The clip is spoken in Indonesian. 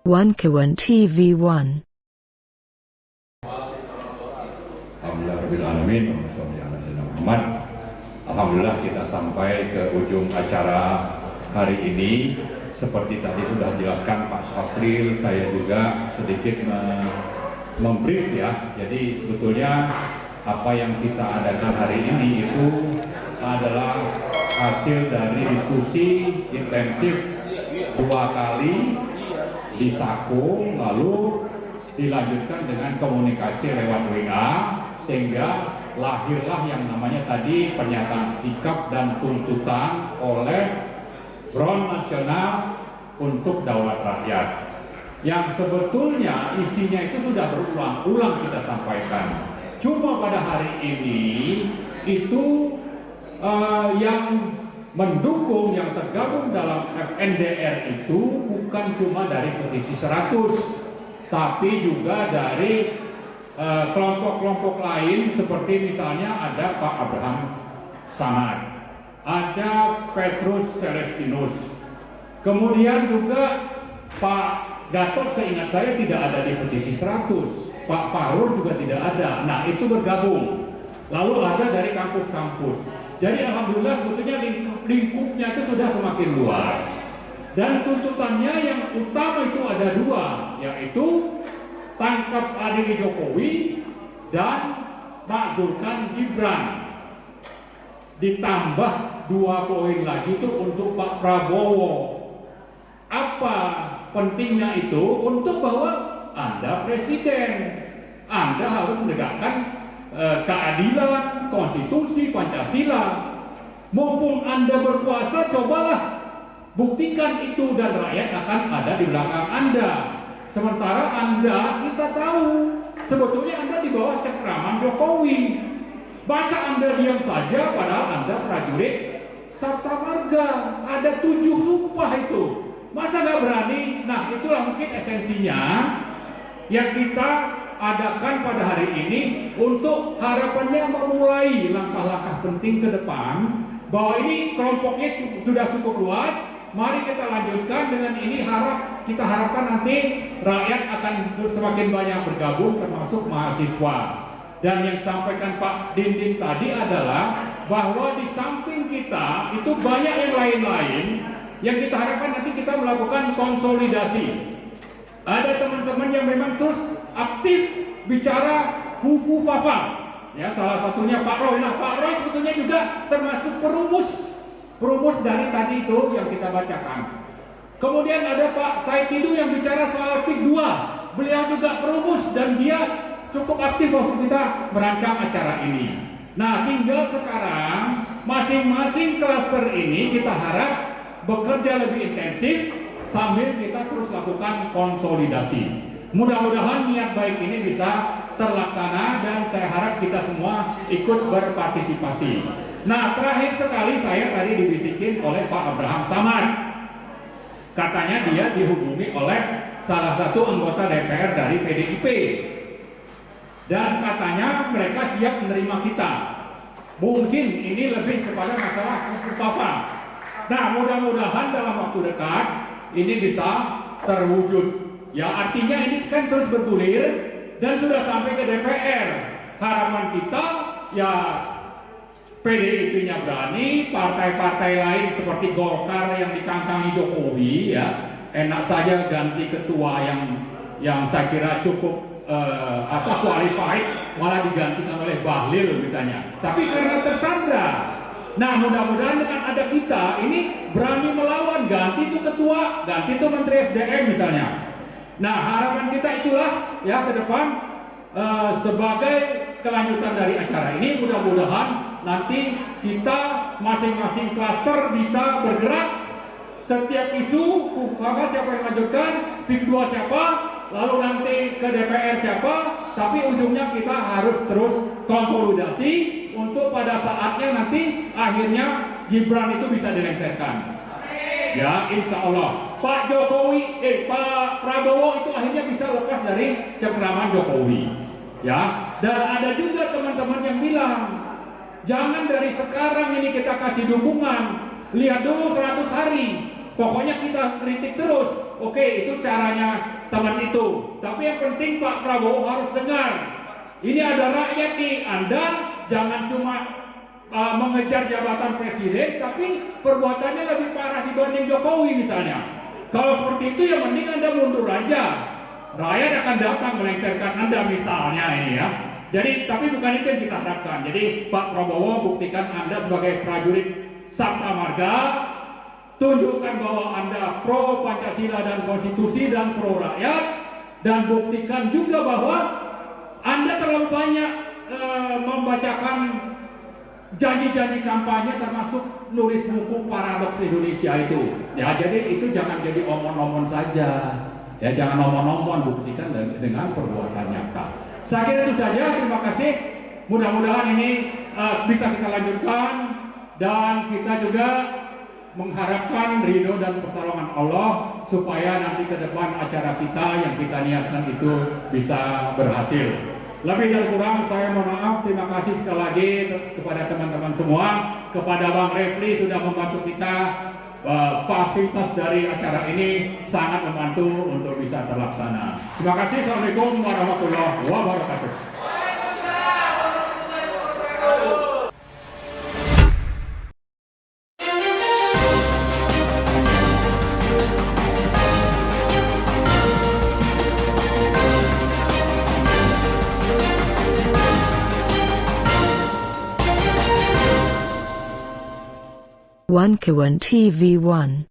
One Kawan TV One. Alhamdulillah kita sampai ke ujung acara hari ini. Seperti tadi sudah dijelaskan Pak Syafril, saya juga sedikit membrief ya. Jadi sebetulnya apa yang kita adakan hari ini itu adalah hasil dari diskusi intensif 2 kali di Sako, lalu dilanjutkan dengan komunikasi lewat WA, sehingga lahirlah yang namanya tadi pernyataan sikap dan tuntutan oleh Front Nasional untuk Daulat Rakyat, yang sebetulnya isinya itu sudah berulang-ulang kita sampaikan. Cuma pada hari ini itu yang mendukung, yang tergabung dalam FNDR itu bukan cuma dari petisi 100, tapi juga dari kelompok-kelompok lain, seperti misalnya ada Pak Abraham Samad, ada Petrus Celestinus, kemudian juga Pak Gatot seingat saya tidak ada di petisi 100, Pak Farur juga tidak ada. Nah itu bergabung, lalu ada dari kampus-kampus. Jadi alhamdulillah sebetulnya lingkupnya itu sudah semakin luas. Dan tuntutannya yang utama itu ada 2, yaitu tangkap adili Jokowi dan makzulkan Gibran. Ditambah 2 poin lagi itu untuk Pak Prabowo. Apa pentingnya itu? Untuk bahwa Anda presiden, Anda harus menegakkan keadilan, konstitusi, Pancasila. Mumpung Anda berkuasa, cobalah buktikan itu dan rakyat akan ada di belakang Anda. Sementara Anda, kita tahu sebetulnya Anda di bawah cengkraman Jokowi. Masa Anda diam saja padahal Anda prajurit Sabta Marga, ada 7 sumpah itu. Masa nggak berani? Nah itulah mungkin esensinya yang kita adakan pada hari ini untuk harapannya memulai langkah-langkah penting ke depan, bahwa ini kelompoknya sudah cukup luas. Mari kita lanjutkan dengan ini, kita harapkan nanti rakyat akan semakin banyak bergabung, termasuk mahasiswa. Dan yang disampaikan Pak Dindin tadi adalah bahwa di samping kita itu banyak yang lain-lain yang kita harapkan nanti kita melakukan konsolidasi. Ada teman-teman yang memang terus aktif bicara fufu fafa, ya salah satunya Pak Roy. Nah Pak Roy sebetulnya juga termasuk perumus dari tadi itu yang kita bacakan. Kemudian ada Pak Said Tidu yang bicara soal PIK 2, beliau juga perumus dan dia cukup aktif waktu kita merancang acara ini. Nah tinggal sekarang masing-masing klaster ini kita harap bekerja lebih intensif sambil kita terus lakukan konsolidasi. Mudah-mudahan niat baik ini bisa terlaksana dan saya harap kita semua ikut berpartisipasi. Nah terakhir sekali saya tadi dibisikin oleh Pak Abraham Samad. Katanya dia dihubungi oleh salah satu anggota DPR dari PDIP. Dan katanya mereka siap menerima kita. Mungkin ini lebih kepada masalah apa. Nah mudah-mudahan dalam waktu dekat ini bisa terwujud. Ya artinya ini kan terus bergulir dan sudah sampai ke DPR. Harapan kita ya PDIP-nya berani, partai-partai lain seperti Golkar yang dikangkangi Jokowi ya enak saja ganti ketua yang saya kira cukup qualified, malah digantikan oleh Bahlil misalnya. Tapi karena tersandra. Nah mudah-mudahan dengan ada kita ini berani melawan, ganti itu ketua, ganti itu menteri SDM misalnya. Nah harapan kita itulah ya ke depan sebagai kelanjutan dari acara ini, mudah-mudahan nanti kita masing-masing klaster bisa bergerak. Setiap isu, siapa yang lanjutkan, PIK 2 siapa, lalu nanti ke DPR siapa, tapi ujungnya kita harus terus konsolidasi untuk pada saatnya nanti akhirnya Gibran itu bisa dilengsarkan. Ya, insya Allah Pak Prabowo itu akhirnya bisa lepas dari cengkraman Jokowi. Ya, dan ada juga teman-teman yang bilang jangan dari sekarang ini kita kasih dukungan, lihat dulu 100 hari. Pokoknya kita kritik terus. Oke, itu caranya teman itu. Tapi yang penting Pak Prabowo harus dengar. Ini ada rakyat nih. Anda jangan cuma mengejar jabatan presiden, tapi perbuatannya lebih parah dibanding Jokowi misalnya. Kalau seperti itu ya mending Anda mundur aja. Rakyat akan datang melengsarkan Anda misalnya ini ya. Jadi, tapi bukan itu yang kita harapkan. Jadi Pak Prabowo buktikan Anda sebagai prajurit Sabta Marga, tunjukkan bahwa Anda pro Pancasila dan konstitusi dan pro rakyat, dan buktikan juga bahwa Anda terlalu banyak membacakan janji-janji kampanye termasuk nulis buku paradoks Indonesia itu. Ya, jadi itu jangan jadi omong-omong saja. Ya, jangan omong-omong, buktikan dengan perbuatan nyata. Saya kira itu saja. Terima kasih. Mudah-mudahan ini bisa kita lanjutkan, dan kita juga mengharapkan ridho dan pertolongan Allah supaya nanti ke depan acara kita yang kita niatkan itu bisa berhasil. Lebih dan kurang saya mohon maaf. Terima kasih sekali lagi kepada teman-teman semua, kepada Bang Refli sudah membantu kita. Fasilitas dari acara ini sangat membantu untuk bisa terlaksana. Terima kasih. Assalamualaikum warahmatullahi wabarakatuh. One Kawan TV 1